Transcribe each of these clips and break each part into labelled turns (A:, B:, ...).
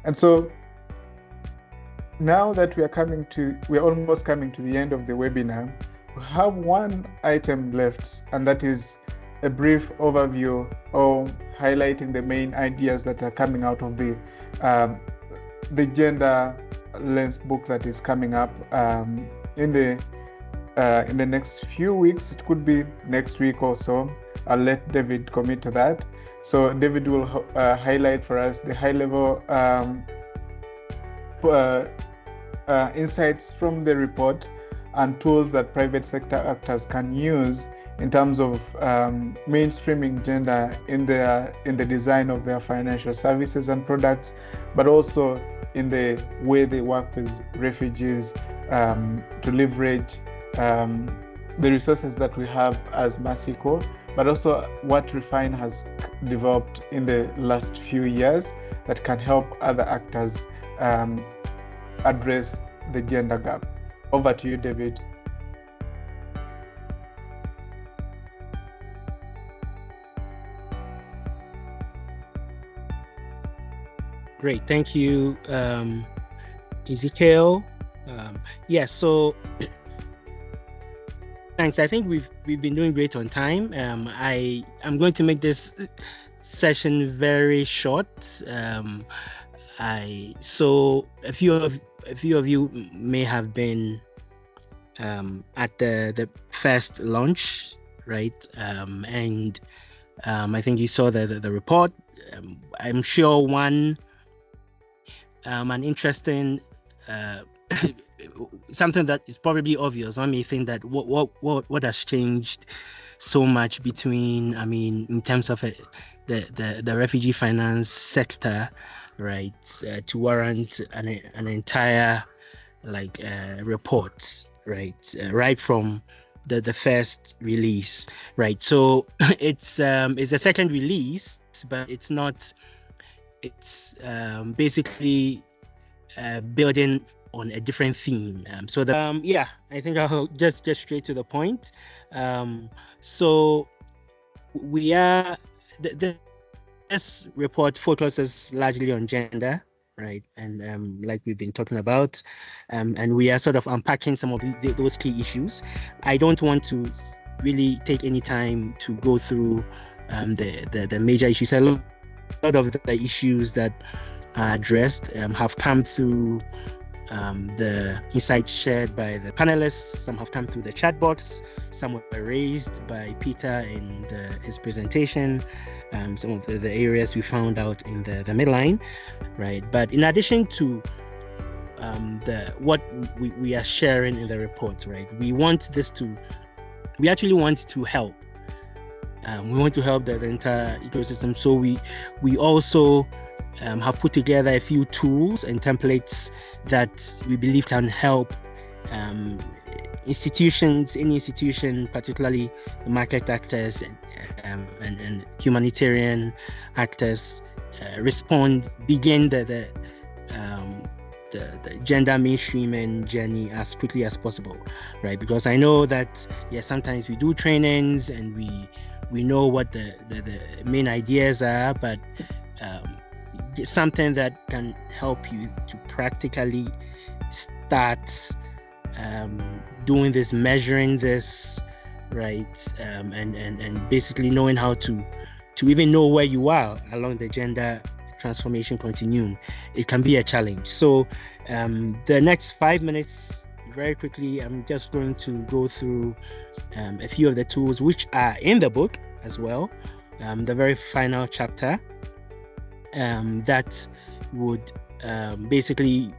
A: And so now that we're almost coming to the end of the webinar, we have one item left, and that is a brief overview or highlighting the main ideas that are coming out of the gender lens book that is coming up in the next few weeks. It could be next week or so. I'll let David commit to that. So David will highlight for us the high-level insights from the report and tools that private sector actors can use in terms of mainstreaming gender in the design of their financial services and products, but also in the way they work with refugees to leverage the resources that we have as Masiko, but also what Refine has developed in the last few years that can help other actors address the gender gap. Over to you, David.
B: Great, thank you, Ezekiel. So thanks. I think we've been doing great on time. I'm going to make this session very short. So a few of you may have been at the first launch, right? And I think you saw the report. I'm sure an interesting something that is probably obvious. One may think that what has changed so much between, in terms of the refugee finance sector, right, to warrant an entire report, right, right from the first release, right. So it's a second release, but it's not. It's basically building on a different theme. I think I'll just get straight to the point. So we are this report focuses largely on gender, right? And like we've been talking about, and we are sort of unpacking some of those key issues. I don't want to really take any time to go through the major issues. A lot of the issues that are addressed have come through the insights shared by the panelists. Some have come through the chat box. Some were raised by Peter in his presentation. Some of the areas we found out in the midline, right? But in addition to what we are sharing in the report, right? We actually want to help. We want to help the entire ecosystem. So we also have put together a few tools and templates that we believe can help institutions, any institution, particularly the market actors and humanitarian actors, begin the gender mainstreaming journey as quickly as possible, right? Because I know that sometimes we do trainings and we know what the main ideas are, but something that can help you to practically start doing this, measuring this, right, and basically knowing how to even know where you are along the gender transformation continuum. It can be a challenge. So the next 5 minutes, very quickly, I'm just going to go through a few of the tools which are in the book as well, the very final chapter that would basically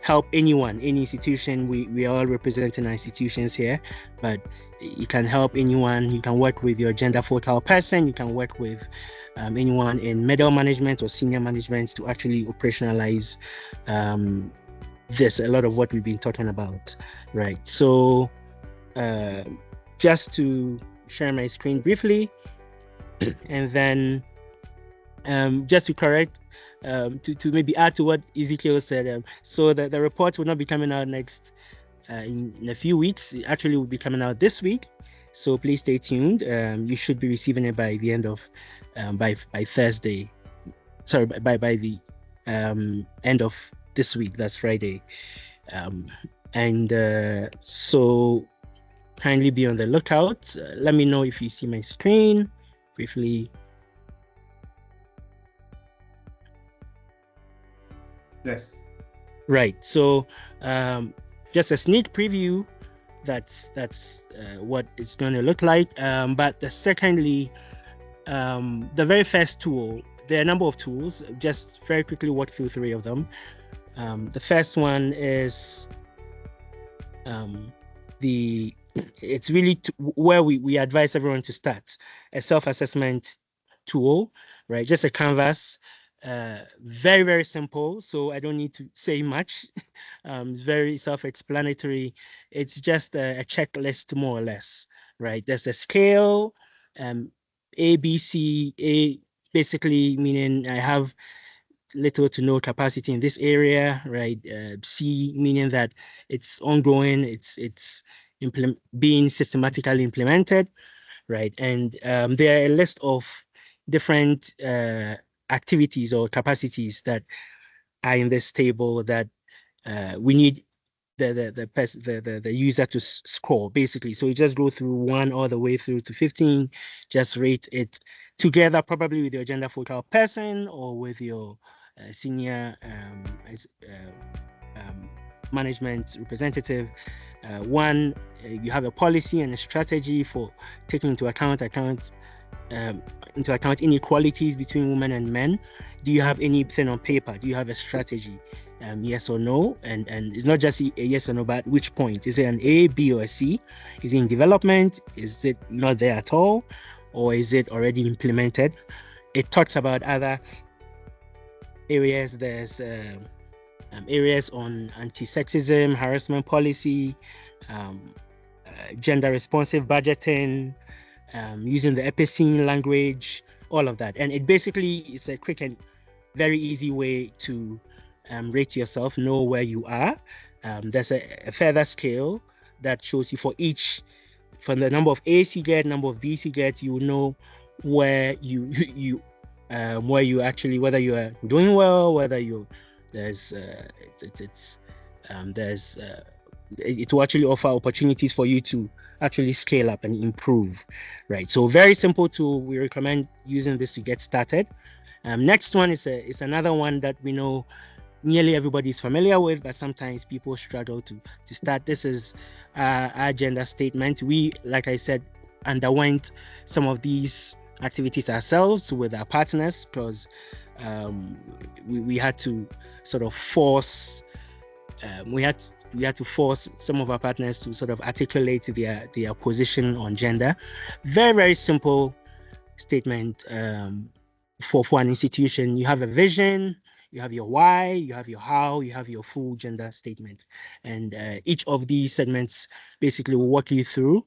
B: help anyone, any institution. We are all representing our institutions here, but it can help anyone. You can work with your gender fertile person. You can work with anyone in middle management or senior management to actually operationalize a lot of what we've been talking about, right? So just to share my screen briefly, and then just to correct, to maybe add to what Ezekiel said, so that the report will not be coming out next in a few weeks. It actually will be coming out this week, so please stay tuned. You should be receiving it by the end of by Thursday. Sorry, by the end of this week. That's Friday. So kindly be on the lookout. Let me know if you see my screen briefly.
A: Yes.
B: Right. So just a sneak preview. That's what it's going to look like. But secondly, the very first tool, there are a number of tools. Just very quickly walk through three of them. The first one is it's really where we advise everyone to start, a self-assessment tool, right? Just a canvas, very, very simple. So I don't need to say much. It's very self-explanatory. It's just a checklist, more or less, right? There's a scale, A, B, C, A, basically meaning I have little to no capacity in this area, right? C, meaning that it's ongoing, it's being systematically implemented, right? And there are a list of different activities or capacities that are in this table that we need the user to score, basically. So you just go through 1 all the way through to 15, just rate it together, probably with your gender focal person or with your senior management representative. One, you have a policy and a strategy for taking into account inequalities between women and men. Do you have anything on paper? Do you have a strategy? Yes or no? And it's not just a yes or no, but which point? Is it an A, B, or a C? Is it in development? Is it not there at all? Or is it already implemented? It talks about other areas. There's areas on anti-sexism, harassment policy, gender responsive budgeting, using the epicene language, all of that. And it basically is a quick and very easy way to rate yourself, know where you are. There's a further scale that shows you for each, from the number of A's you get, number of B's you get, you know where you actually, whether you are doing well, whether it will actually offer opportunities for you to actually scale up and improve, right? So very simple tool. We recommend using this to get started. Next one is another one that we know nearly everybody is familiar with, but sometimes people struggle to start. This is our gender statement. We, like I said, underwent some of these activities ourselves with our partners because we had to sort of force we had to force some of our partners to sort of articulate their position on gender. Very, very simple statement for an institution. You have a vision, you have your why, you have your how, you have your full gender statement. And each of these segments basically will walk you through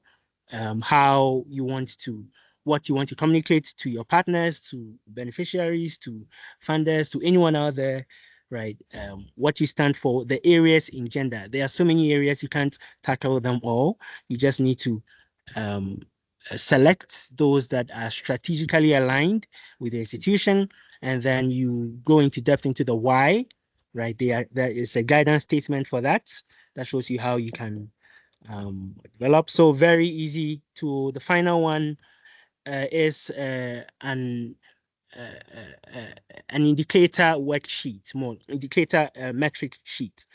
B: what you want to communicate to your partners, to beneficiaries, to funders, to anyone out there, right? What you stand for, the areas in gender. There are so many areas, you can't tackle them all. You just need to select those that are strategically aligned with the institution, and then you go into depth into the why, right? There is a guidance statement for that shows you how you can develop. So very easy to. The final one is an indicator worksheet, more indicator metric sheet,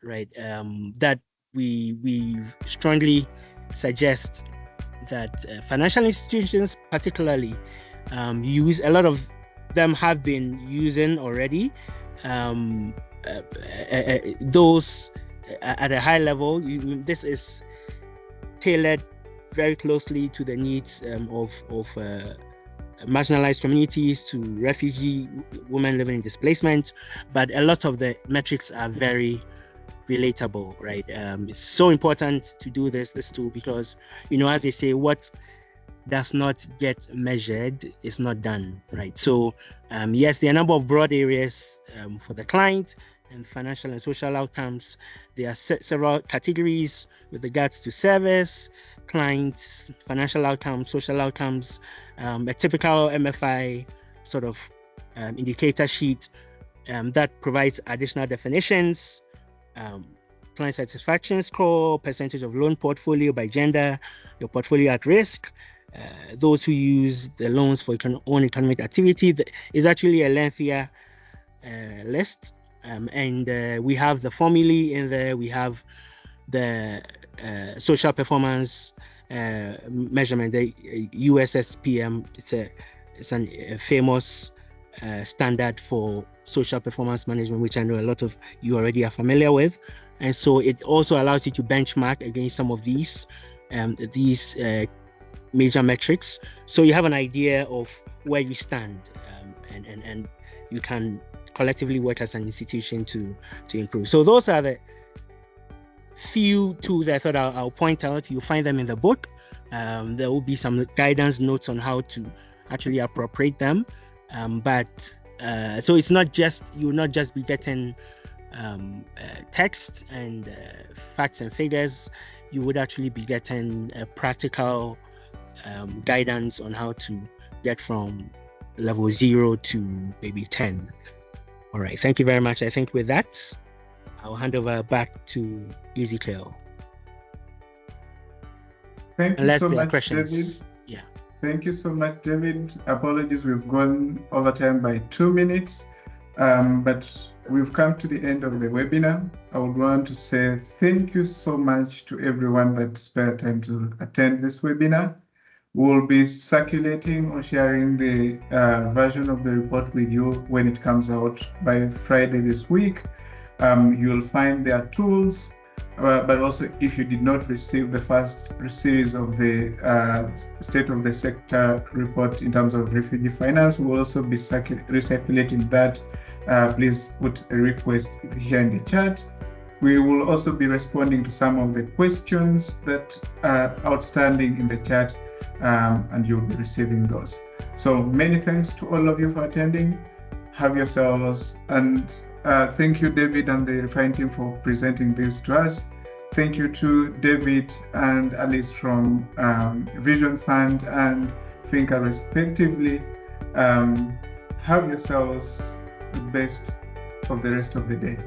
B: right? That we strongly suggest that financial institutions particularly use. A lot of them have been using already those at a high level. This is tailored very closely to the needs of marginalized communities, to refugee women living in displacement, but a lot of the metrics are very relatable, right? It's so important to do this tool because, as they say, what does not get measured is not done, right? So yes, there are a number of broad areas for the client and financial and social outcomes. There are several categories with regards to service, clients, financial outcomes, social outcomes. A typical MFI sort of indicator sheet that provides additional definitions, client satisfaction score, percentage of loan portfolio by gender, your portfolio at risk, those who use the loans for own economic activity. Is actually a lengthier list. And we have the formulae in there. We have the social performance measurement, the USSPM. It's a famous standard for social performance management, which I know a lot of you already are familiar with. And so it also allows you to benchmark against some of these major metrics. So you have an idea of where you stand, and you can collectively work as an institution to improve. So those are the few tools I thought I'll point out. You'll find them in the book. There will be some guidance notes on how to actually appropriate them. So it's not just, you'll not just be getting text and facts and figures. You would actually be getting practical guidance on how to get from level 0 to maybe 10. All right, thank you very much. I think with that, I'll hand over back to Ezekiel.
A: Thank you so much,
B: questions.
A: David. Yeah. Thank you so much, David. Apologies, we've gone over time by 2 minutes, but we've come to the end of the webinar. I would want to say thank you so much to everyone that spared time to attend this webinar. We'll be circulating or sharing the version of the report with you when it comes out by Friday this week. You'll find their tools, but also if you did not receive the first series of the State of the Sector report in terms of refugee finance, we'll also be recirculating that. Please put a request here in the chat. We will also be responding to some of the questions that are outstanding in the chat, and you'll be receiving those. So many thanks to all of you for attending. Have yourselves, and thank you, David and the Refine team, for presenting this to us. Thank you to David and Alice from Vision Fund and Finca, respectively. Have yourselves the best of the rest of the day.